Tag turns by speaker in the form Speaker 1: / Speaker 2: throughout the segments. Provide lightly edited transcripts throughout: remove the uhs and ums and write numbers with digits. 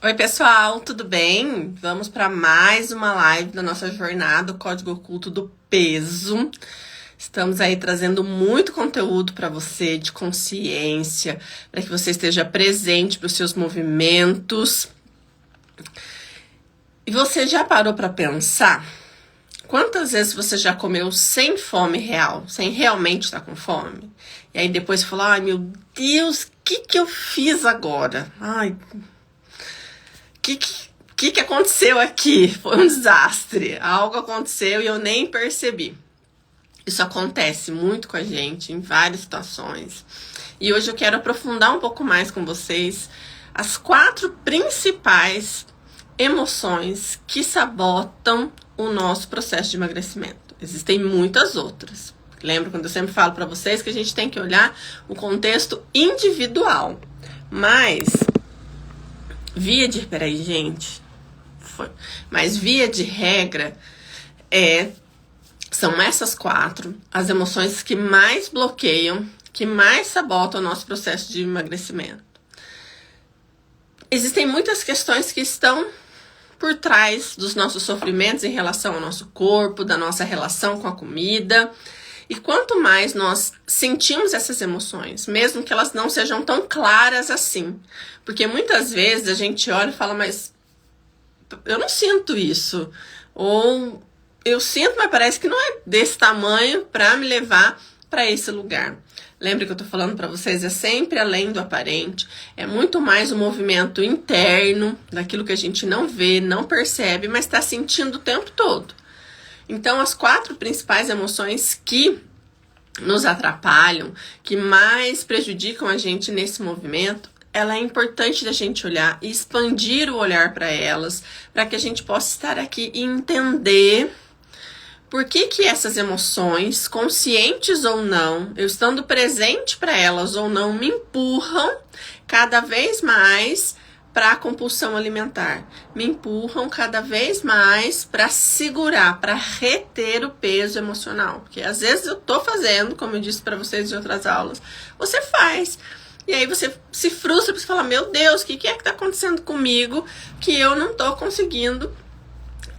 Speaker 1: Oi, pessoal, tudo bem? Vamos para mais uma live da nossa jornada, o Código Oculto do Peso. Estamos aí trazendo muito conteúdo para você de consciência, para que você esteja presente para os seus movimentos. E você já parou para pensar quantas vezes você já comeu sem fome real, sem realmente estar com fome? E aí depois você falou, ai meu Deus, o que eu fiz agora? Ai, que aconteceu aqui? Foi um desastre. Algo aconteceu e eu nem percebi. Isso acontece muito com a gente em várias situações. E hoje eu quero aprofundar um pouco mais com vocês as 4 principais emoções que sabotam o nosso processo de emagrecimento. Existem muitas outras. Lembra quando eu sempre falo para vocês que a gente tem que olhar o contexto individual. Mas peraí, gente. Mas via de regra, são essas 4 as emoções que mais bloqueiam, que mais sabotam o nosso processo de emagrecimento. Existem muitas questões que estão por trás dos nossos sofrimentos em relação ao nosso corpo, da nossa relação com a comida. E quanto mais nós sentimos essas emoções, mesmo que elas não sejam tão claras assim, porque muitas vezes a gente olha e fala, mas eu não sinto isso, ou eu sinto, mas parece que não é desse tamanho para me levar para esse lugar. Lembra que eu tô falando para vocês, é sempre além do aparente, é muito mais um movimento interno, daquilo que a gente não vê, não percebe, mas está sentindo o tempo todo. Então, as 4 principais emoções que nos atrapalham, que mais prejudicam a gente nesse movimento, ela é importante da gente olhar e expandir o olhar para elas, para que a gente possa estar aqui e entender por que essas emoções, conscientes ou não, eu estando presente para elas ou não, me empurram cada vez mais para a compulsão alimentar. Me empurram cada vez mais para segurar, para reter o peso emocional. Porque às vezes eu tô fazendo, como eu disse para vocês em outras aulas, você faz. E aí você se frustra, você fala, meu Deus, o que é que tá acontecendo comigo que eu não tô conseguindo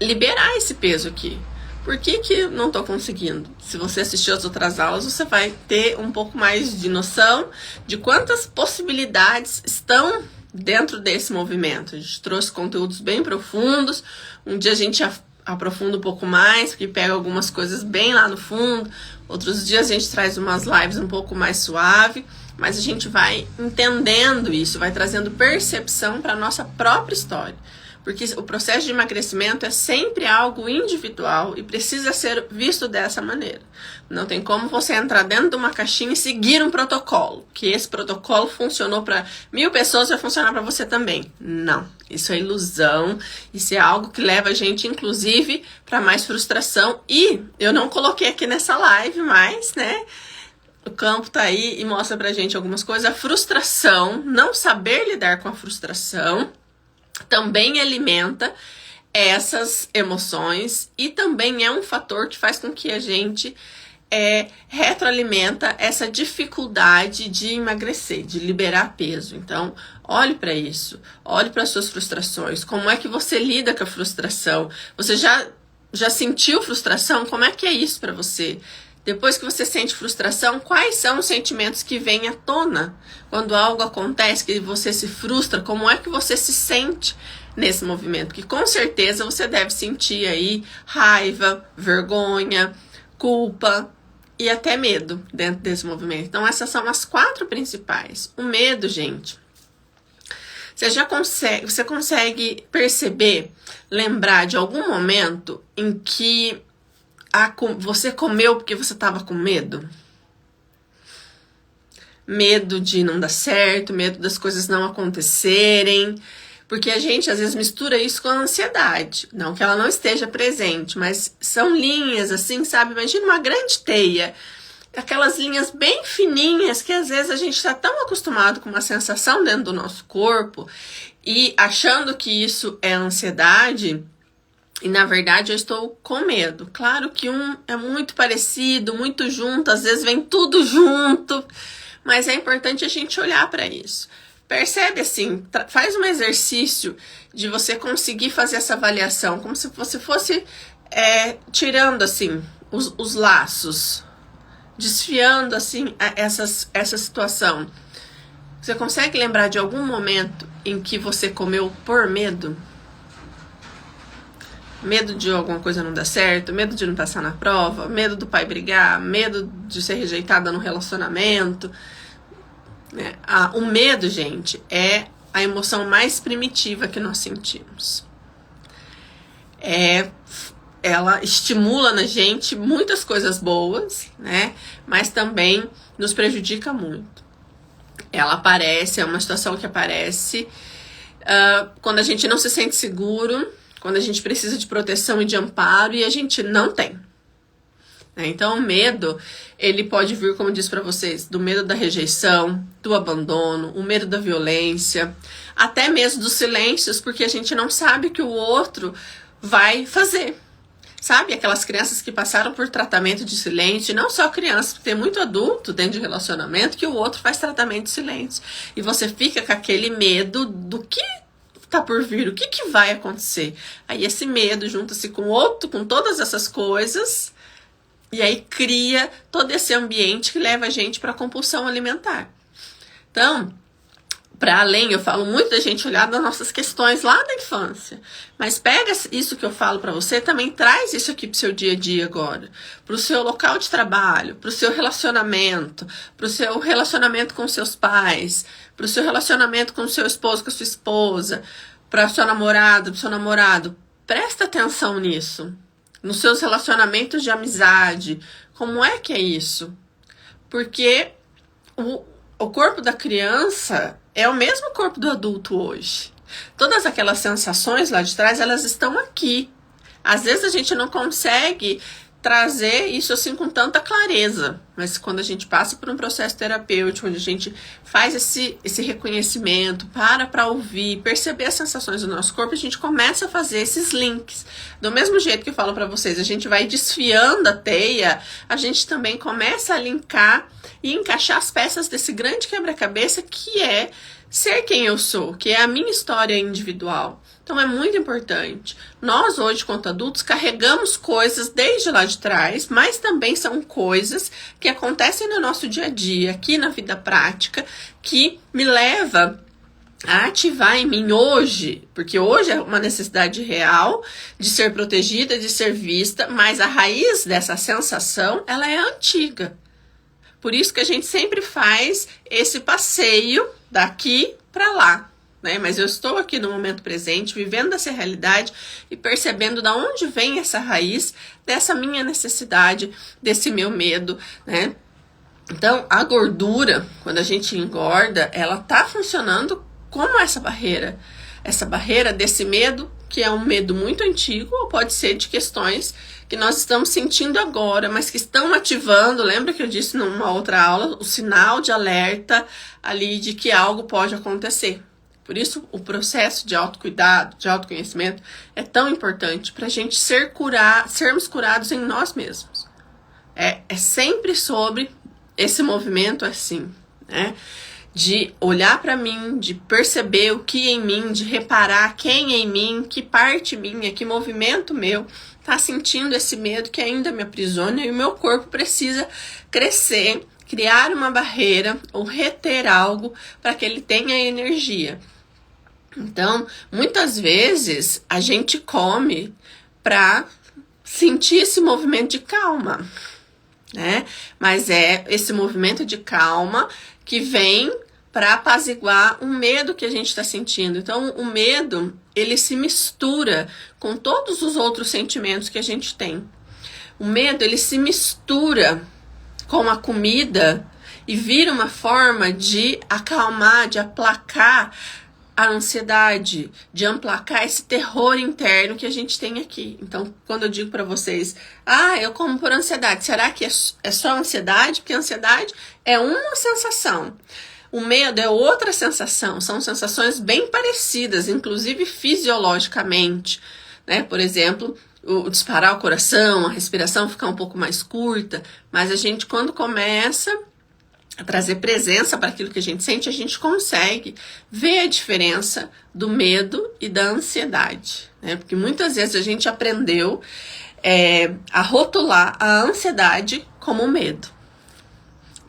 Speaker 1: liberar esse peso aqui? Por que eu não tô conseguindo? Se você assistir as outras aulas, você vai ter um pouco mais de noção de quantas possibilidades estão dentro desse movimento. A gente trouxe conteúdos bem profundos. Um dia a gente aprofunda um pouco mais, porque pega algumas coisas bem lá no fundo. Outros dias a gente traz umas lives um pouco mais suave. Mas a gente vai entendendo isso, vai trazendo percepção para a nossa própria história. Porque o processo de emagrecimento é sempre algo individual e precisa ser visto dessa maneira. Não tem como você entrar dentro de uma caixinha e seguir um protocolo. Que esse protocolo funcionou para 1000 pessoas, vai funcionar para você também. Não, isso é ilusão. Isso é algo que leva a gente, inclusive, para mais frustração. E eu não coloquei aqui nessa live, mas, né? O campo tá aí e mostra pra gente algumas coisas. A frustração, não saber lidar com a frustração, também alimenta essas emoções e também é um fator que faz com que a gente retroalimenta essa dificuldade de emagrecer, de liberar peso. Então, olhe para isso, olhe para suas frustrações. Como é que você lida com a frustração? Você já sentiu frustração? Como é que é isso para você? Depois que você sente frustração, quais são os sentimentos que vêm à tona? Quando algo acontece que você se frustra, como é que você se sente nesse movimento? Porque com certeza você deve sentir aí raiva, vergonha, culpa e até medo dentro desse movimento. Então essas são as 4 principais. O medo, gente. Você consegue perceber, lembrar de algum momento em que você comeu porque você estava com medo? Medo de não dar certo, medo das coisas não acontecerem. Porque a gente às vezes mistura isso com a ansiedade. Não que ela não esteja presente, mas são linhas assim, sabe? Imagina uma grande teia. Aquelas linhas bem fininhas que às vezes a gente está tão acostumado com uma sensação dentro do nosso corpo e achando que isso é ansiedade. E na verdade eu estou com medo. Claro que um é muito parecido, muito junto, às vezes vem tudo junto, mas é importante a gente olhar para isso. percebe assim, faz um exercício de você conseguir fazer essa avaliação, como se você fosse tirando assim os laços, desfiando assim essa situação. Você consegue lembrar de algum momento em que você comeu por medo? Medo de alguma coisa não dar certo, medo de não passar na prova, medo do pai brigar, medo de ser rejeitada no relacionamento. O medo, gente, é a emoção mais primitiva que nós sentimos. Ela estimula na gente muitas coisas boas, né? Mas também nos prejudica muito. Ela aparece, é uma situação que aparece quando a gente não se sente seguro, quando a gente precisa de proteção e de amparo e a gente não tem. Então, o medo, ele pode vir, como eu disse para vocês, do medo da rejeição, do abandono, o medo da violência, até mesmo dos silêncios, porque a gente não sabe o que o outro vai fazer. Sabe, aquelas crianças que passaram por tratamento de silêncio, e não só crianças, porque tem muito adulto dentro de relacionamento que o outro faz tratamento de silêncio. E você fica com aquele medo do que tá por vir, o que vai acontecer. Aí esse medo junta-se com com todas essas coisas, e aí cria todo esse ambiente que leva a gente para compulsão alimentar. Então, para além, eu falo muito da gente olhar das nossas questões lá da infância. Mas pega isso que eu falo para você, também traz isso aqui pro seu dia a dia agora. Pro seu local de trabalho, pro seu relacionamento, pro seu relacionamento com seus pais, pro seu relacionamento com o seu esposo, com a sua esposa, pra sua namorada, pro seu namorado. Presta atenção nisso. Nos seus relacionamentos de amizade. Como é que é isso? Porque o corpo da criança é o mesmo corpo do adulto hoje. Todas aquelas sensações lá de trás, elas estão aqui. Às vezes a gente não consegue trazer isso assim com tanta clareza, mas quando a gente passa por um processo terapêutico, onde a gente faz esse reconhecimento, para ouvir, perceber as sensações do nosso corpo, a gente começa a fazer esses links. Do mesmo jeito que eu falo para vocês, a gente vai desfiando a teia, a gente também começa a linkar e encaixar as peças desse grande quebra-cabeça que é ser quem eu sou, que é a minha história individual. Então é muito importante. Nós hoje, quanto adultos, carregamos coisas desde lá de trás, mas também são coisas que acontecem no nosso dia a dia, aqui na vida prática, que me leva a ativar em mim hoje, porque hoje é uma necessidade real de ser protegida, de ser vista, mas a raiz dessa sensação, ela é antiga. Por isso que a gente sempre faz esse passeio daqui para lá, né? Mas eu estou aqui no momento presente, vivendo essa realidade e percebendo de onde vem essa raiz dessa minha necessidade, desse meu medo, né? Então, a gordura, quando a gente engorda, ela tá funcionando como essa barreira desse medo, que é um medo muito antigo, ou pode ser de questões que nós estamos sentindo agora, mas que estão ativando, lembra que eu disse numa outra aula, o sinal de alerta ali de que algo pode acontecer. Por isso, o processo de autocuidado, de autoconhecimento, é tão importante para a gente sermos curados em nós mesmos. É sempre sobre esse movimento assim, né? De olhar para mim, de perceber o que em mim, de reparar quem em mim, que parte minha, que movimento meu tá sentindo esse medo que ainda me aprisiona e o meu corpo precisa crescer, criar uma barreira ou reter algo para que ele tenha energia. Então, muitas vezes a gente come para sentir esse movimento de calma, né? Mas é esse movimento de calma que vem para apaziguar um medo que a gente está sentindo. Então, o medo, ele se mistura com todos os outros sentimentos que a gente tem. O medo, ele se mistura com a comida e vira uma forma de acalmar, de aplacar a ansiedade, de aplacar esse terror interno que a gente tem aqui. Então, quando eu digo para vocês, eu como por ansiedade, será que é só ansiedade? Porque a ansiedade é uma sensação. O medo é outra sensação, são sensações bem parecidas, inclusive fisiologicamente, né? Por exemplo, o disparar o coração, a respiração ficar um pouco mais curta, mas a gente quando começa trazer presença para aquilo que a gente consegue ver a diferença do medo e da ansiedade, né? Porque muitas vezes a gente aprendeu a rotular a ansiedade como medo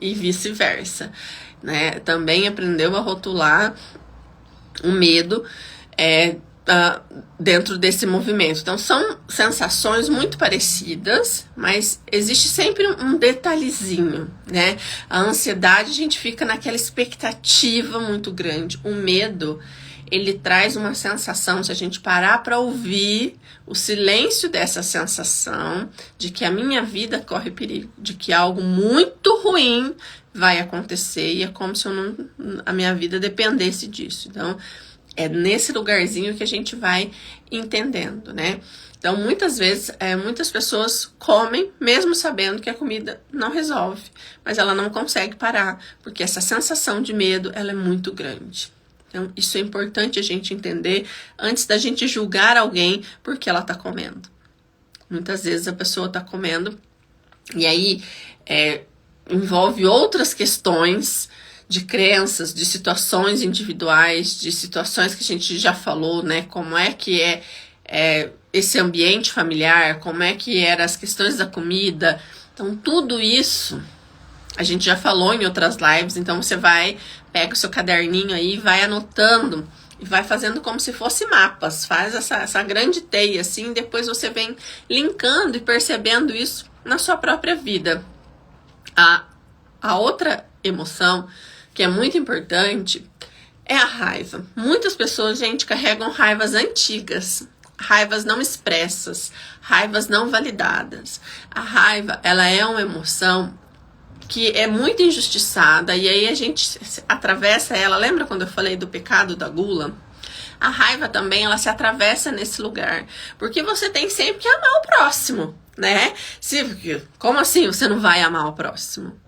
Speaker 1: e vice-versa, né? Também aprendeu a rotular o medo dentro desse movimento. Então são sensações muito parecidas, mas existe sempre um detalhezinho, né? A ansiedade, a gente fica naquela expectativa muito grande. O medo, ele traz uma sensação, se a gente parar para ouvir o silêncio dessa sensação de que a minha vida corre perigo, de que algo muito ruim vai acontecer e é como se a minha vida dependesse disso. Então, é nesse lugarzinho que a gente vai entendendo, né? Então, muitas vezes, muitas pessoas comem, mesmo sabendo que a comida não resolve, mas ela não consegue parar, porque essa sensação de medo, ela é muito grande. Então, isso é importante a gente entender antes da gente julgar alguém porque ela tá comendo. Muitas vezes a pessoa tá comendo e aí envolve outras questões de crenças, de situações individuais, de situações que a gente já falou, né? Como é que é esse ambiente familiar, como é que eram as questões da comida. Então, tudo isso a gente já falou em outras lives, então você pega o seu caderninho aí, vai anotando e vai fazendo como se fosse mapas. Faz essa grande teia assim, depois você vem linkando e percebendo isso na sua própria vida. A outra emoção que é muito importante é a raiva. Muitas pessoas, gente, carregam raivas antigas, raivas não expressas, raivas não validadas. A raiva, ela é uma emoção que é muito injustiçada e aí a gente atravessa ela. Lembra quando eu falei do pecado da gula? A raiva também, ela se atravessa nesse lugar, porque você tem sempre que amar o próximo, né? Como assim você não vai amar o próximo?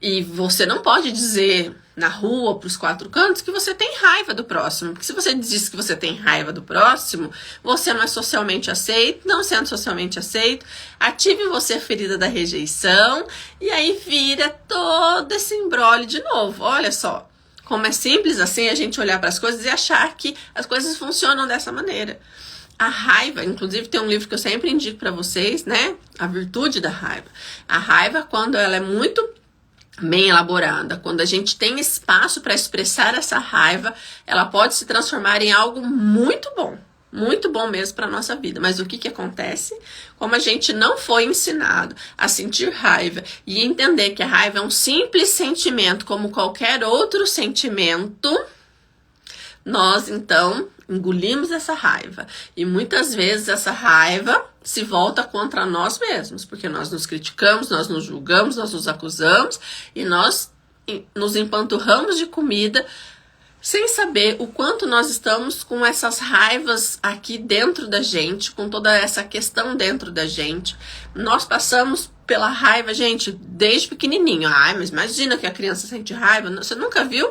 Speaker 1: E você não pode dizer na rua, para os quatro cantos, que você tem raiva do próximo. Porque se você diz que você tem raiva do próximo, você não é socialmente aceito. Não sendo socialmente aceito, ative você a ferida da rejeição. E aí vira todo esse imbróglio de novo. Olha só, como é simples assim a gente olhar para as coisas e achar que as coisas funcionam dessa maneira. A raiva, inclusive tem um livro que eu sempre indico para vocês, né? A Virtude da Raiva. A raiva, quando ela é muito bem elaborada, quando a gente tem espaço para expressar essa raiva, ela pode se transformar em algo muito bom mesmo para nossa vida. Mas o que acontece? Como a gente não foi ensinado a sentir raiva e entender que a raiva é um simples sentimento como qualquer outro sentimento, nós então engolimos essa raiva e muitas vezes essa raiva se volta contra nós mesmos, porque nós nos criticamos, nós nos julgamos, nós nos acusamos e nós nos empanturramos de comida sem saber o quanto nós estamos com essas raivas aqui dentro da gente, com toda essa questão dentro da gente. Nós passamos pela raiva, gente, desde pequenininho. Ai, mas imagina que a criança sente raiva. Você nunca viu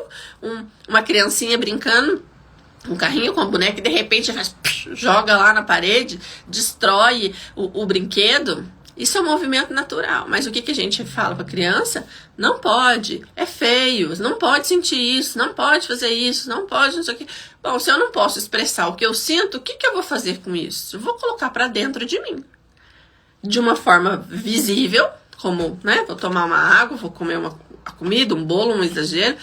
Speaker 1: uma criancinha brincando um carrinho com a boneca e de repente joga lá na parede, destrói o brinquedo? Isso é um movimento natural. Mas o que a gente fala para a criança? Não pode, é feio, não pode sentir isso, não pode fazer isso, não pode, não sei o que. Bom, se eu não posso expressar o que eu sinto, o que eu vou fazer com isso? Eu vou colocar para dentro de mim. De uma forma visível, como, né, vou tomar uma água, vou comer uma comida, um bolo, um exagero,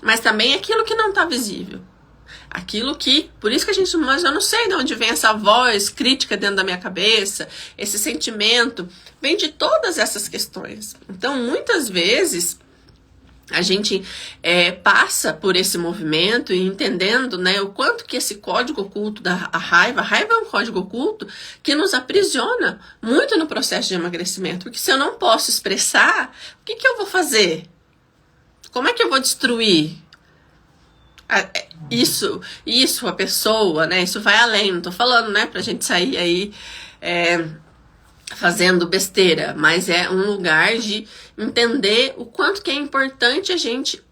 Speaker 1: mas também aquilo que não está visível. Aquilo que, por isso que mas eu não sei de onde vem essa voz crítica dentro da minha cabeça, esse sentimento, vem de todas essas questões. Então, muitas vezes, a gente passa por esse movimento e entendendo, né, o quanto que esse código oculto da raiva, a raiva é um código oculto que nos aprisiona muito no processo de emagrecimento, porque se eu não posso expressar, o que eu vou fazer? Como é que eu vou destruir? Isso, a pessoa, né? Isso vai além, não tô falando, né, pra gente sair aí fazendo besteira, mas é um lugar de entender o quanto que é importante a gente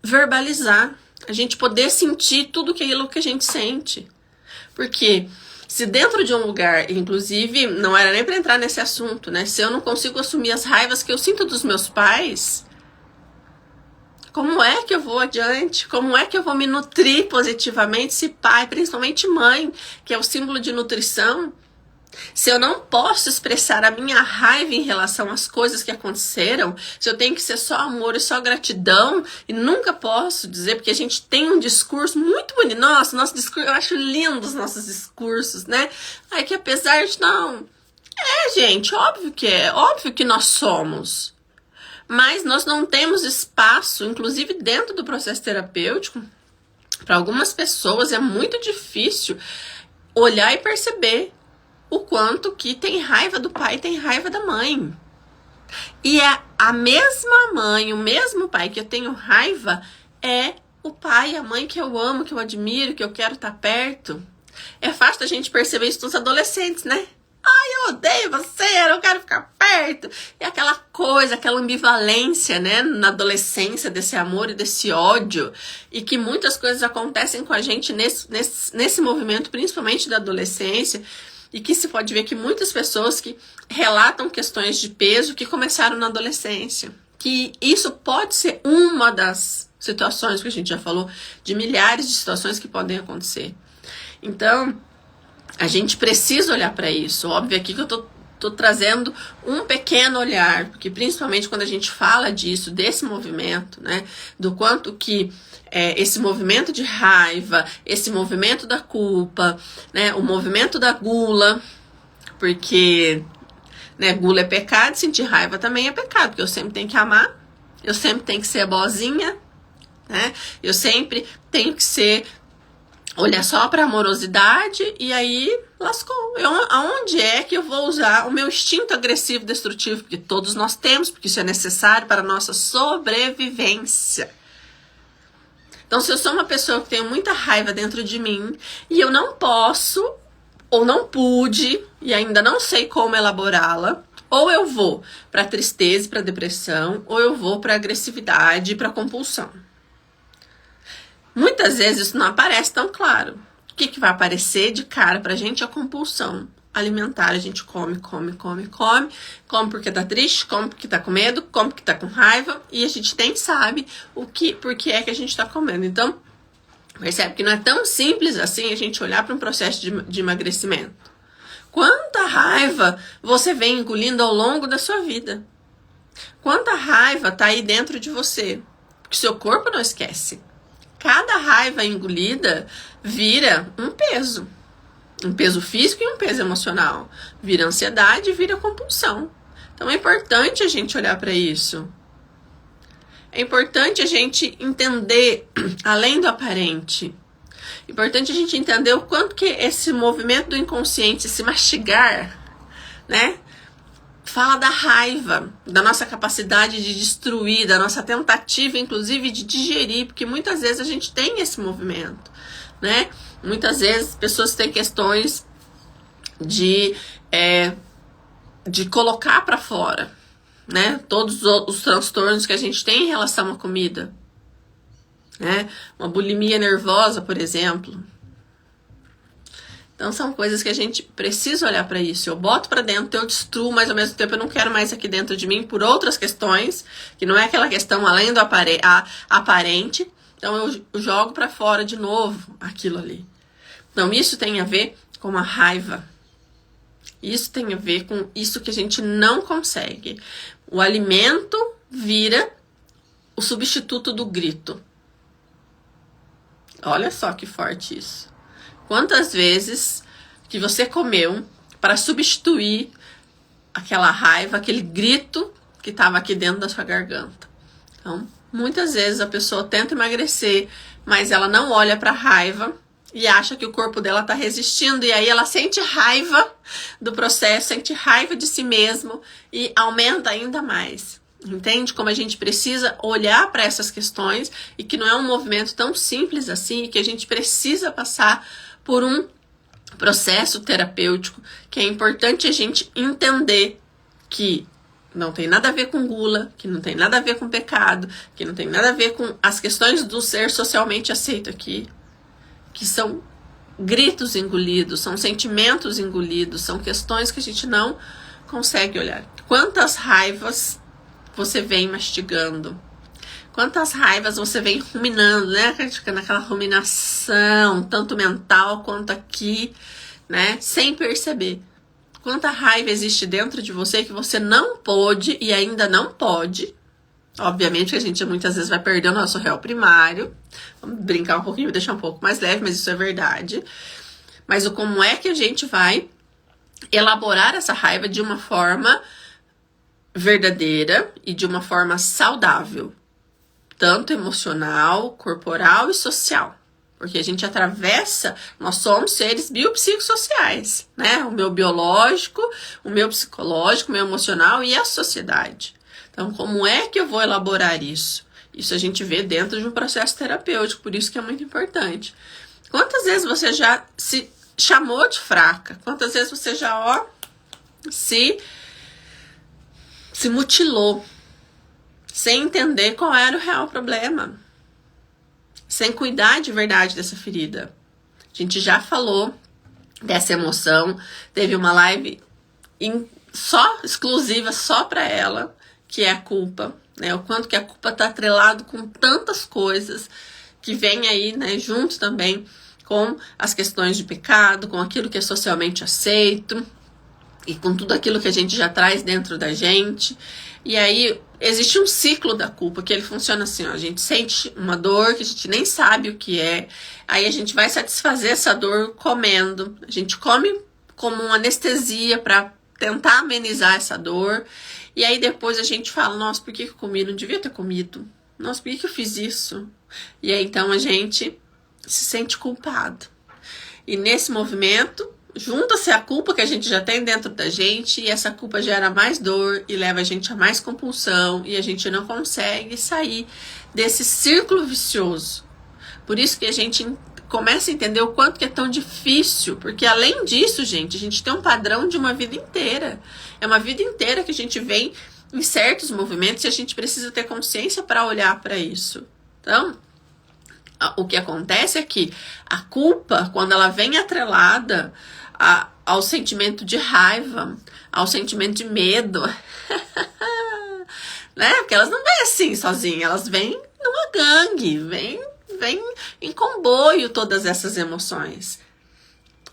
Speaker 1: verbalizar, a gente poder sentir tudo aquilo que a gente sente. Porque se dentro de um lugar, inclusive, não era nem pra entrar nesse assunto, né? Se eu não consigo assumir as raivas que eu sinto dos meus pais, Como é que eu vou adiante? Como é que eu vou me nutrir positivamente se pai, principalmente mãe, que é o símbolo de nutrição, se eu não posso expressar a minha raiva em relação às coisas que aconteceram, se eu tenho que ser só amor e só gratidão, e nunca posso dizer, porque a gente tem um discurso muito bonito, nosso discurso, eu acho lindo os nossos discursos, né? Ai, que apesar de não... gente, óbvio que nós somos. Mas nós não temos espaço, inclusive dentro do processo terapêutico, para algumas pessoas é muito difícil olhar e perceber o quanto que tem raiva do pai e tem raiva da mãe. E é a mesma mãe, o mesmo pai que eu tenho raiva é o pai e a mãe que eu amo, que eu admiro, que eu quero estar perto. É fácil a gente perceber isso nos adolescentes, né? Ai, eu odeio você, eu não quero ficar perto. E aquela coisa, aquela ambivalência, né, na adolescência, desse amor e desse ódio. E que muitas coisas acontecem com a gente nesse movimento, principalmente da adolescência. E que se pode ver que muitas pessoas que relatam questões de peso que começaram na adolescência. Que isso pode ser uma das situações que a gente já falou, de milhares de situações que podem acontecer. Então... a gente precisa olhar para isso. Óbvio aqui que eu tô trazendo um pequeno olhar, porque principalmente quando a gente fala disso, desse movimento, né, do quanto que esse movimento de raiva, esse movimento da culpa, né, o movimento da gula, porque, né, gula é pecado, sentir raiva também é pecado, porque eu sempre tenho que amar, eu sempre tenho que ser boazinha, né, eu sempre tenho que ser... olhar só para amorosidade e aí lascou. Aonde é que eu vou usar o meu instinto agressivo destrutivo? Porque todos nós temos, porque isso é necessário para a nossa sobrevivência. Então, se eu sou uma pessoa que tem muita raiva dentro de mim e eu não posso ou não pude e ainda não sei como elaborá-la, ou eu vou para tristeza, para depressão, ou eu vou para agressividade, para compulsão. Muitas vezes isso não aparece tão claro. O que vai aparecer de cara pra gente é a compulsão alimentar. A gente come porque tá triste, come porque tá com medo, come porque tá com raiva, e a gente nem sabe por que é que a gente tá comendo. Então, percebe que não é tão simples assim a gente olhar para um processo de emagrecimento. Quanta raiva você vem engolindo ao longo da sua vida? Quanta raiva tá aí dentro de você? Porque seu corpo não esquece. Cada raiva engolida vira um peso físico e um peso emocional. Vira ansiedade e vira compulsão. Então é importante a gente olhar para isso. É importante a gente entender, além do aparente, é importante a gente entender o quanto que esse movimento do inconsciente, esse mastigar, né? Fala da raiva, da nossa capacidade de destruir, da nossa tentativa, inclusive, de digerir, porque muitas vezes a gente tem esse movimento, né? Muitas vezes pessoas têm questões de colocar para fora, né? Todos os transtornos que a gente tem em relação à comida, né? Uma bulimia nervosa, por exemplo. Então são coisas que a gente precisa olhar para isso. Eu boto para dentro, eu destruo, mas ao mesmo tempo eu não quero mais aqui dentro de mim por outras questões, que não é aquela questão além do aparente. Então eu jogo para fora de novo aquilo ali. Então isso tem a ver com a raiva. Isso tem a ver com isso que a gente não consegue. O alimento vira o substituto do grito. Olha só que forte isso. Quantas vezes que você comeu para substituir aquela raiva, aquele grito que estava aqui dentro da sua garganta? Então, muitas vezes a pessoa tenta emagrecer, mas ela não olha para a raiva e acha que o corpo dela está resistindo. E aí ela sente raiva do processo, sente raiva de si mesmo e aumenta ainda mais. Entende como a gente precisa olhar para essas questões e que não é um movimento tão simples assim, e que a gente precisa passar por um processo terapêutico, que é importante a gente entender que não tem nada a ver com gula, que não tem nada a ver com pecado, que não tem nada a ver com as questões do ser socialmente aceito aqui, que são gritos engolidos, são sentimentos engolidos, são questões que a gente não consegue olhar. Quantas raivas você vem mastigando? Quantas raivas você vem ruminando, né? Fica naquela ruminação, tanto mental quanto aqui, né? Sem perceber. Quanta raiva existe dentro de você que você não pôde e ainda não pode. Obviamente que a gente muitas vezes vai perder o nosso réu primário. Vamos brincar um pouquinho, deixar um pouco mais leve, mas isso é verdade. Mas o como é que a gente vai elaborar essa raiva de uma forma verdadeira e de uma forma saudável, tanto emocional, corporal e social. Porque a gente atravessa, nós somos seres biopsicossociais, né? O meu biológico, o meu psicológico, o meu emocional e a sociedade. Então, como é que eu vou elaborar isso? Isso a gente vê dentro de um processo terapêutico, por isso que é muito importante. Quantas vezes você já se chamou de fraca? Quantas vezes você já, se mutilou, sem entender qual era o real problema, sem cuidar de verdade dessa ferida? A gente já falou dessa emoção, teve uma live exclusiva só para ela, que é a culpa, né? O quanto que a culpa está atrelado com tantas coisas que vem aí, né, junto também com as questões de pecado, com aquilo que é socialmente aceito e com tudo aquilo que a gente já traz dentro da gente. E aí existe um ciclo da culpa, que ele funciona assim, ó, a gente sente uma dor que a gente nem sabe o que é, aí a gente vai satisfazer essa dor comendo, a gente come como uma anestesia para tentar amenizar essa dor, e aí depois a gente fala, nossa, por que eu comi? Não devia ter comido. Nossa, por que eu fiz isso? E aí então a gente se sente culpado. E nesse movimento, junta-se a culpa que a gente já tem dentro da gente, e essa culpa gera mais dor e leva a gente a mais compulsão, e a gente não consegue sair desse círculo vicioso. Por isso que a gente começa a entender o quanto que é tão difícil, porque além disso, gente, a gente tem um padrão de uma vida inteira. É uma vida inteira que a gente vem em certos movimentos e a gente precisa ter consciência para olhar para isso. Então, o que acontece é que a culpa, quando ela vem atrelada ao sentimento de raiva, ao sentimento de medo, né? Porque elas não vêm assim sozinhas, elas vêm numa gangue, vem em comboio todas essas emoções.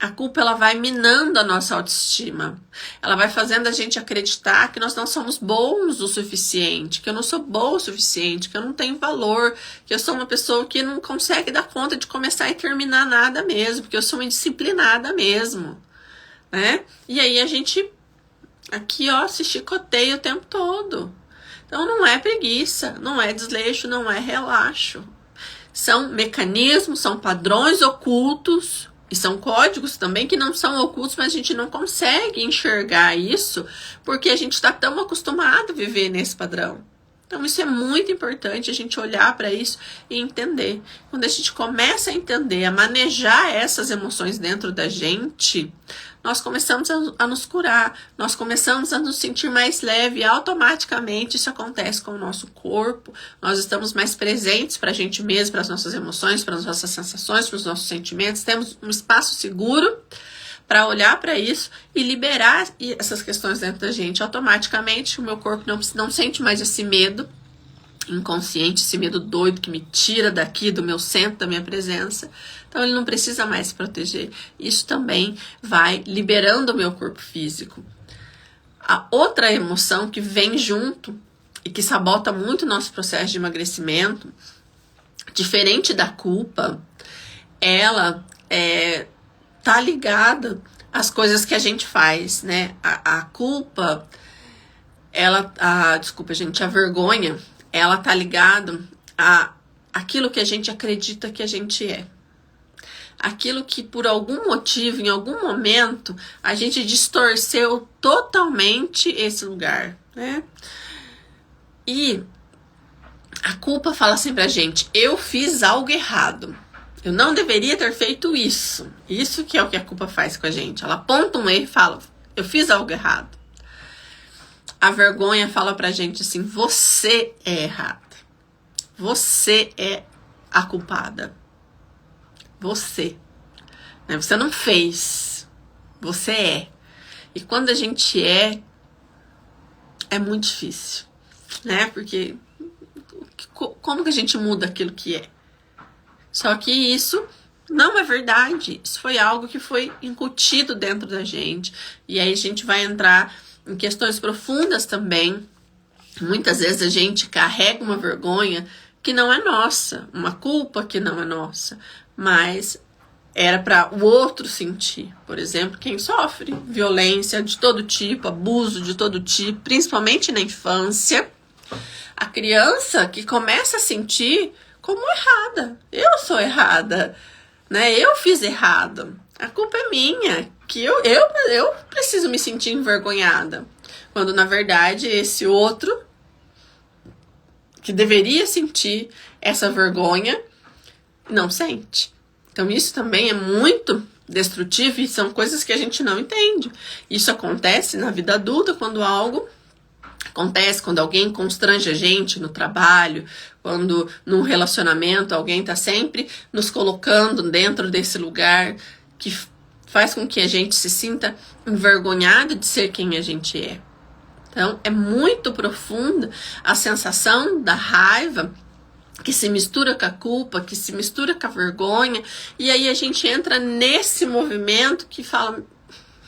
Speaker 1: A culpa, ela vai minando a nossa autoestima. Ela vai fazendo a gente acreditar que nós não somos bons o suficiente, que eu não sou boa o suficiente, que eu não tenho valor, que eu sou uma pessoa que não consegue dar conta de começar e terminar nada mesmo, porque eu sou uma indisciplinada mesmo, né? E aí a gente aqui, se chicoteia o tempo todo. Então não é preguiça, não é desleixo, não é relaxo. São mecanismos, são padrões ocultos e são códigos também que não são ocultos, mas a gente não consegue enxergar isso porque a gente está tão acostumado a viver nesse padrão. Então isso é muito importante, a gente olhar para isso e entender. Quando a gente começa a entender, a manejar essas emoções dentro da gente, nós começamos a nos curar, nós começamos a nos sentir mais leve e automaticamente isso acontece com o nosso corpo. Nós estamos mais presentes para a gente mesmo, para as nossas emoções, para as nossas sensações, para os nossos sentimentos. Temos um espaço seguro para olhar para isso e liberar essas questões dentro da gente. Automaticamente o meu corpo não sente mais esse medo inconsciente, esse medo doido que me tira daqui, do meu centro, da minha presença. Então ele não precisa mais se proteger. Isso também vai liberando o meu corpo físico. A outra emoção que vem junto e que sabota muito o nosso processo de emagrecimento, diferente da culpa, ela tá ligada às coisas que a gente faz, né? A culpa, a vergonha, ela tá ligada a aquilo que a gente acredita que a gente é. Aquilo que por algum motivo, em algum momento, a gente distorceu totalmente esse lugar, né? E a culpa fala assim pra gente, eu fiz algo errado. Eu não deveria ter feito isso. Isso que é o que a culpa faz com a gente. Ela aponta um erro e fala, eu fiz algo errado. A vergonha fala pra gente assim, você é errada. Você é a culpada. Você. Né? Você não fez. Você é. E quando a gente é muito difícil. Né? Porque como que a gente muda aquilo que é? Só que isso não é verdade. Isso foi algo que foi incutido dentro da gente. E aí a gente vai entrar em questões profundas também. Muitas vezes a gente carrega uma vergonha que não é nossa, uma culpa que não é nossa, mas era para o outro sentir. Por exemplo, quem sofre violência de todo tipo, abuso de todo tipo, principalmente na infância, a criança que começa a sentir como errada. Eu sou errada, né? Eu fiz errado. A culpa é minha, que eu preciso me sentir envergonhada. Quando, na verdade, esse outro que deveria sentir essa vergonha não sente. Então, isso também é muito destrutivo e são coisas que a gente não entende. Isso acontece na vida adulta quando algo acontece, quando alguém constrange a gente no trabalho, quando num relacionamento alguém está sempre nos colocando dentro desse lugar que faz com que a gente se sinta envergonhado de ser quem a gente é. Então, é muito profunda a sensação da raiva que se mistura com a culpa, que se mistura com a vergonha, e aí a gente entra nesse movimento que fala,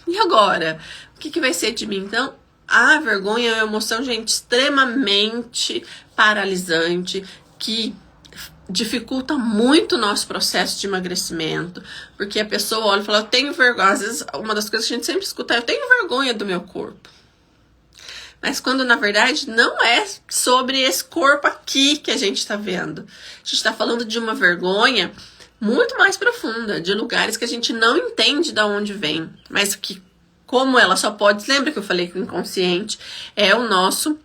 Speaker 1: e agora? O que vai ser de mim? Então, a vergonha é uma emoção, gente, extremamente paralisante, que dificulta muito o nosso processo de emagrecimento, porque a pessoa olha e fala, eu tenho vergonha, às vezes uma das coisas que a gente sempre escuta é, eu tenho vergonha do meu corpo. Mas quando, na verdade, não é sobre esse corpo aqui que a gente está vendo. A gente está falando de uma vergonha muito mais profunda, de lugares que a gente não entende de onde vem. Mas que, como ela só pode... Lembra que eu falei que o inconsciente é o nosso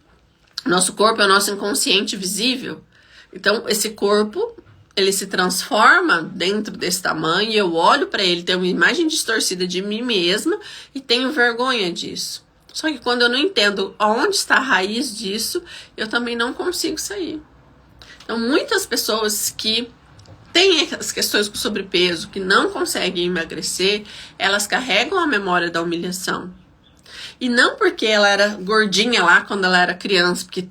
Speaker 1: corpo, é o nosso inconsciente visível? Então, esse corpo, ele se transforma dentro desse tamanho e eu olho para ele, tenho uma imagem distorcida de mim mesma e tenho vergonha disso. Só que quando eu não entendo onde está a raiz disso, eu também não consigo sair. Então, muitas pessoas que têm as questões com sobrepeso, que não conseguem emagrecer, elas carregam a memória da humilhação. E não porque ela era gordinha lá quando ela era criança, porque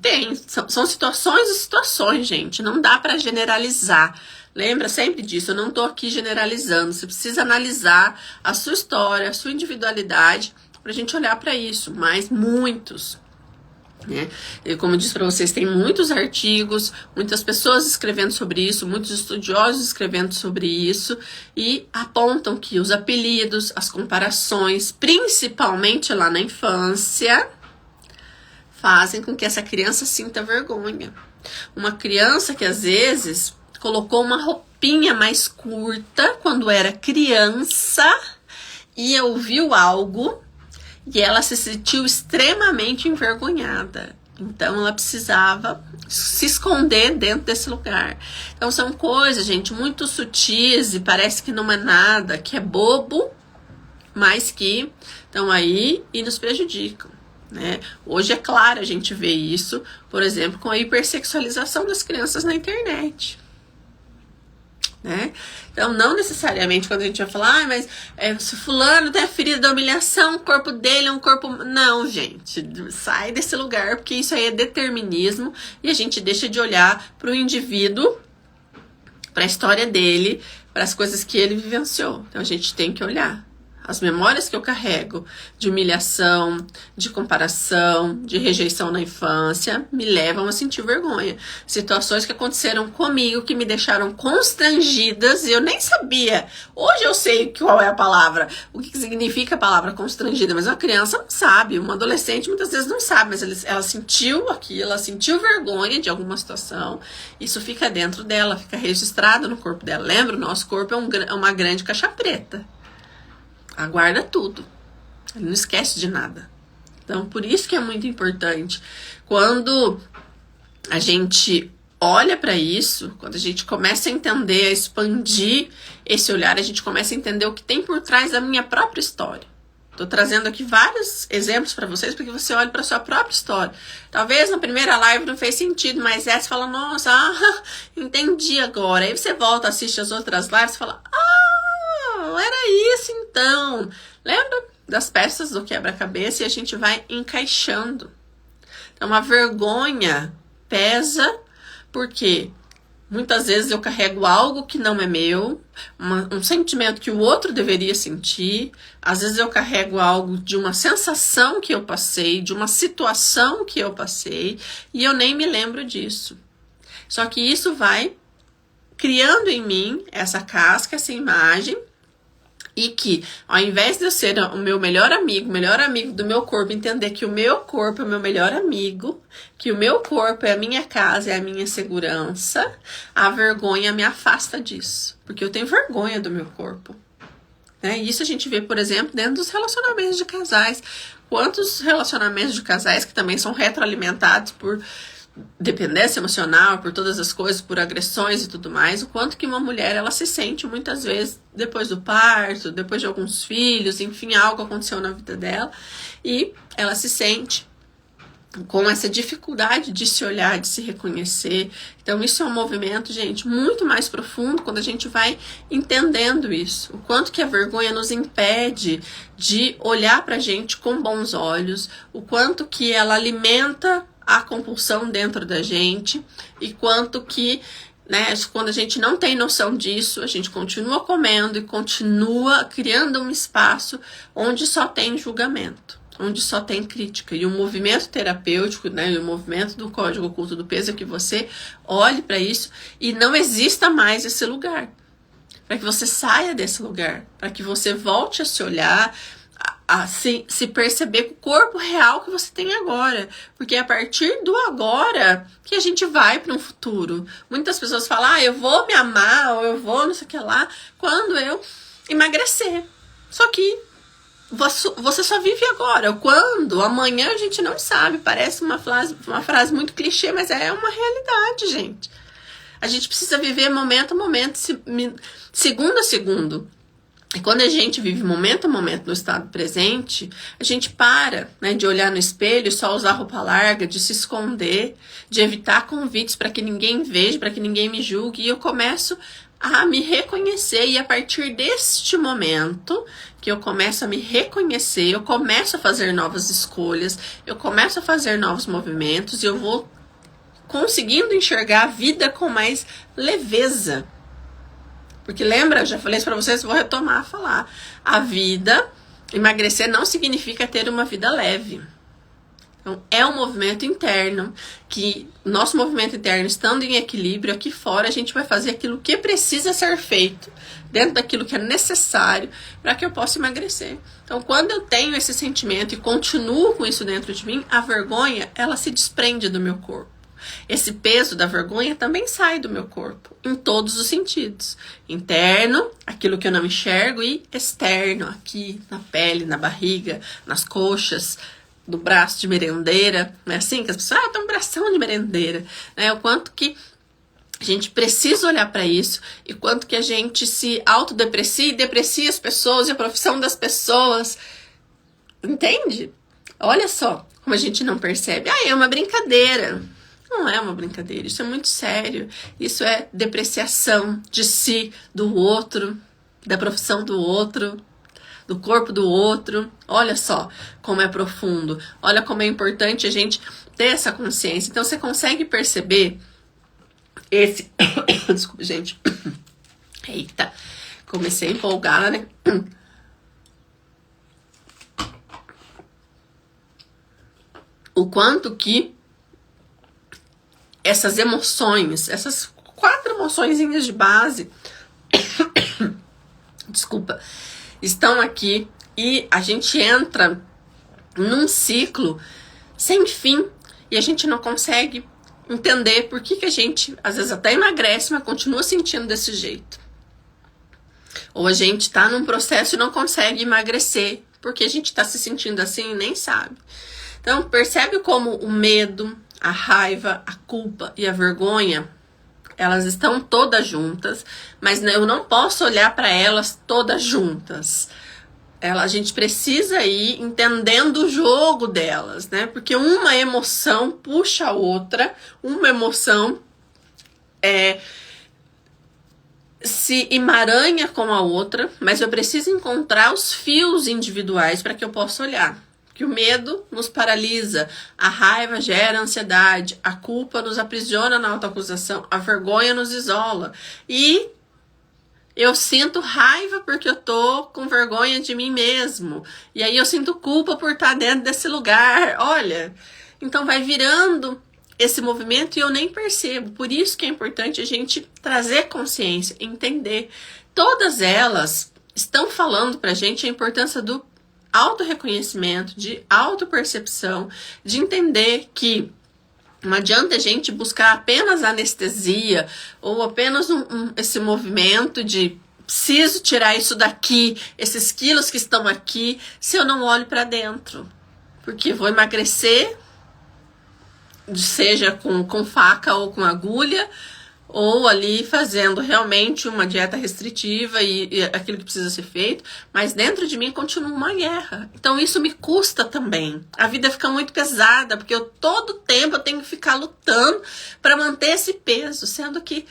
Speaker 1: são situações e situações, gente. Não dá para generalizar. Lembra sempre disso, eu não tô aqui generalizando. Você precisa analisar a sua história, a sua individualidade, pra gente olhar para isso, mas muitos, né? E como eu disse para vocês, tem muitos artigos, muitas pessoas escrevendo sobre isso, muitos estudiosos escrevendo sobre isso e apontam que os apelidos, as comparações, principalmente lá na infância, fazem com que essa criança sinta vergonha. Uma criança que às vezes colocou uma roupinha mais curta quando era criança e ouviu algo e ela se sentiu extremamente envergonhada. Então, ela precisava se esconder dentro desse lugar. Então, são coisas, gente, muito sutis e parece que não é nada, que é bobo, mas que estão aí e nos prejudicam, né? Hoje, é claro, a gente vê isso, por exemplo, com a hipersexualização das crianças na internet. Né? Então, não necessariamente quando a gente vai falar, mas se fulano tem a ferida da humilhação, o corpo dele é um corpo... Não, gente, sai desse lugar, porque isso aí é determinismo e a gente deixa de olhar para o indivíduo, para a história dele, para as coisas que ele vivenciou. Então, a gente tem que olhar. As memórias que eu carrego de humilhação, de comparação, de rejeição na infância, me levam a sentir vergonha. Situações que aconteceram comigo, que me deixaram constrangidas, e eu nem sabia. Hoje eu sei qual é a palavra, o que significa a palavra constrangida, mas uma criança não sabe, uma adolescente muitas vezes não sabe, mas ela sentiu aquilo, ela sentiu vergonha de alguma situação, isso fica dentro dela, fica registrado no corpo dela. Lembra, o nosso corpo é uma grande caixa preta. Aguarda tudo. Ele não esquece de nada. Então, por isso que é muito importante. Quando a gente olha para isso, quando a gente começa a entender, a expandir esse olhar, a gente começa a entender o que tem por trás da minha própria história. Tô trazendo aqui vários exemplos para vocês, porque você olha para sua própria história. Talvez na primeira live não fez sentido, mas essa fala, nossa, entendi agora. Aí você volta, assiste as outras lives e fala, era isso então. Lembra das peças do quebra-cabeça e a gente vai encaixando. Então, a vergonha pesa Porque muitas vezes eu carrego algo que não é meu, um sentimento que o outro deveria sentir. Às vezes eu carrego algo de uma sensação que eu passei, de uma situação que eu passei, e eu nem me lembro disso. Só que isso vai criando em mim essa casca, essa imagem, e que, ao invés de eu ser o meu melhor amigo do meu corpo, entender que o meu corpo é o meu melhor amigo, que o meu corpo é a minha casa, é a minha segurança, a vergonha me afasta disso. Porque eu tenho vergonha do meu corpo. Né? Isso a gente vê, por exemplo, dentro dos relacionamentos de casais. Quantos relacionamentos de casais que também são retroalimentados por dependência emocional, por todas as coisas, por agressões e tudo mais, o quanto que uma mulher, ela se sente muitas vezes depois do parto, depois de alguns filhos, enfim, algo aconteceu na vida dela, e ela se sente com essa dificuldade de se olhar, de se reconhecer. Então isso é um movimento, gente, muito mais profundo quando a gente vai entendendo isso. O quanto que a vergonha nos impede de olhar pra gente com bons olhos, o quanto que ela alimenta a compulsão dentro da gente, e quanto que, né, quando a gente não tem noção disso, a gente continua comendo e continua criando um espaço onde só tem julgamento, onde só tem crítica. E o movimento terapêutico, né, e o movimento do Código Oculto do Peso é que você olhe para isso e não exista mais esse lugar, para que você saia desse lugar, para que você volte a se olhar, a se perceber com o corpo real que você tem agora. Porque é a partir do agora que a gente vai para um futuro. Muitas pessoas falam, eu vou me amar, ou eu vou não sei o que lá, quando eu emagrecer. Só que você só vive agora. Quando? Amanhã a gente não sabe. Parece uma frase muito clichê, mas é uma realidade, gente. A gente precisa viver momento a momento, segundo a segundo. E quando a gente vive momento a momento no estado presente, a gente para, né, de olhar no espelho, só usar roupa larga, de se esconder, de evitar convites para que ninguém veja, para que ninguém me julgue. E eu começo a me reconhecer. E a partir deste momento que eu começo a me reconhecer, eu começo a fazer novas escolhas, eu começo a fazer novos movimentos e eu vou conseguindo enxergar a vida com mais leveza. Porque lembra, eu já falei isso pra vocês, vou retomar a falar. A vida, emagrecer não significa ter uma vida leve. Então, é um movimento interno, que nosso movimento interno, estando em equilíbrio, aqui fora a gente vai fazer aquilo que precisa ser feito, dentro daquilo que é necessário, para que eu possa emagrecer. Então, quando eu tenho esse sentimento e continuo com isso dentro de mim, a vergonha, ela se desprende do meu corpo. Esse peso da vergonha também sai do meu corpo, em todos os sentidos. Interno, aquilo que eu não enxergo, e externo, aqui na pele, na barriga, nas coxas, do braço de merendeira. Não é assim que as pessoas, tem um bração de merendeira. Né? O quanto que a gente precisa olhar para isso, e quanto que a gente se autodeprecia e deprecia as pessoas e a profissão das pessoas. Entende? Olha só como a gente não percebe. É uma brincadeira. Não é uma brincadeira, isso é muito sério. Isso é depreciação de si, do outro, da profissão do outro, do corpo do outro. Olha só como é profundo. Olha como é importante a gente ter essa consciência. Então você consegue perceber esse... Desculpa, gente. Eita, comecei a empolgar, né? O quanto que essas emoções, essas 4 emoçõezinhas de base, desculpa, estão aqui, e a gente entra num ciclo sem fim e a gente não consegue entender por que a gente, às vezes até emagrece, mas continua sentindo desse jeito. Ou a gente tá num processo e não consegue emagrecer porque a gente tá se sentindo assim e nem sabe. Então, percebe como o medo, a raiva, a culpa e a vergonha, elas estão todas juntas, mas eu não posso olhar para elas todas juntas. A gente precisa ir entendendo o jogo delas, né? Porque uma emoção puxa a outra, uma emoção se emaranha com a outra, mas eu preciso encontrar os fios individuais para que eu possa olhar. Que o medo nos paralisa, a raiva gera ansiedade, a culpa nos aprisiona na autoacusação, a vergonha nos isola. E eu sinto raiva porque eu tô com vergonha de mim mesmo. E aí eu sinto culpa por estar dentro desse lugar. Olha, então vai virando esse movimento e eu nem percebo. Por isso que é importante a gente trazer consciência, entender. Todas elas estão falando pra gente a importância do autorreconhecimento, de autopercepção, de entender que não adianta a gente buscar apenas anestesia ou apenas esse movimento de preciso tirar isso daqui, esses quilos que estão aqui, se eu não olho para dentro. Porque vou emagrecer, seja com faca ou com agulha, ou ali fazendo realmente uma dieta restritiva e aquilo que precisa ser feito, mas dentro de mim continua uma guerra. Então isso me custa também. A vida fica muito pesada, porque todo tempo eu tenho que ficar lutando para manter esse peso, sendo que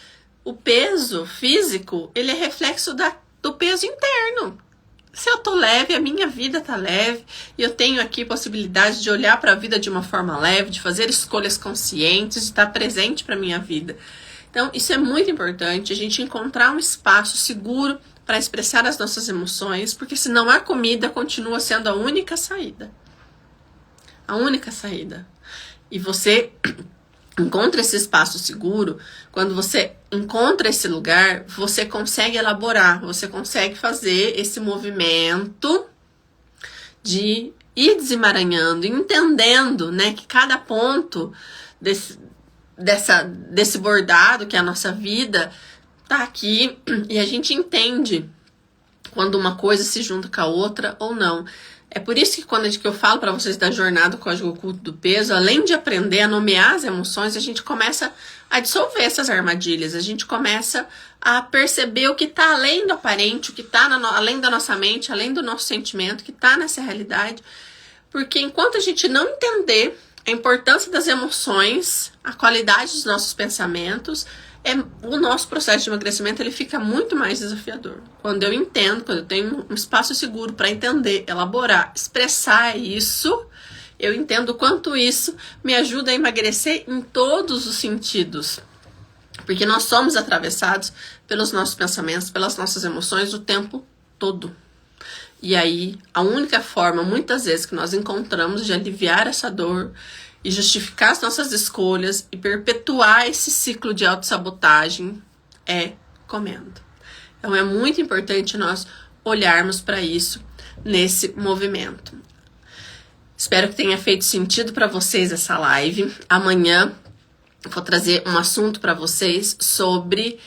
Speaker 1: o peso físico, ele é reflexo do peso interno. Se eu tô leve, a minha vida tá leve, e eu tenho aqui possibilidade de olhar para a vida de uma forma leve, de fazer escolhas conscientes, de estar presente para minha vida. Então, isso é muito importante, a gente encontrar um espaço seguro para expressar as nossas emoções, porque senão a comida continua sendo a única saída. A única saída. E você encontra esse espaço seguro, quando você encontra esse lugar, você consegue elaborar, você consegue fazer esse movimento de ir desemaranhando, entendendo, né, que cada ponto desse bordado que é a nossa vida tá aqui, e a gente entende quando uma coisa se junta com a outra ou não. É por isso que quando eu falo para vocês da jornada do Código Oculto do Peso, além de aprender a nomear as emoções, a gente começa a dissolver essas armadilhas, a gente começa a perceber o que está além do aparente, o que está além da nossa mente, além do nosso sentimento, que está nessa realidade. Porque enquanto a gente não entender a importância das emoções, a qualidade dos nossos pensamentos, o nosso processo de emagrecimento ele fica muito mais desafiador. Quando eu entendo, quando eu tenho um espaço seguro para entender, elaborar, expressar isso, eu entendo o quanto isso me ajuda a emagrecer em todos os sentidos. Porque nós somos atravessados pelos nossos pensamentos, pelas nossas emoções o tempo todo. E aí, a única forma, muitas vezes, que nós encontramos de aliviar essa dor e justificar as nossas escolhas e perpetuar esse ciclo de autossabotagem é comendo. Então, é muito importante nós olharmos para isso nesse movimento. Espero que tenha feito sentido para vocês essa live. Amanhã vou trazer um assunto para vocês sobre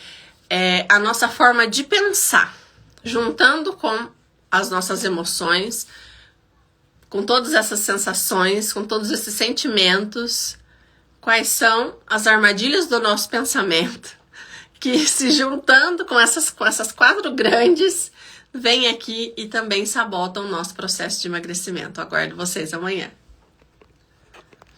Speaker 1: a nossa forma de pensar, juntando com as nossas emoções, com todas essas sensações, com todos esses sentimentos, quais são as armadilhas do nosso pensamento, que se juntando com essas quatro grandes, vêm aqui e também sabotam o nosso processo de emagrecimento. Aguardo vocês amanhã.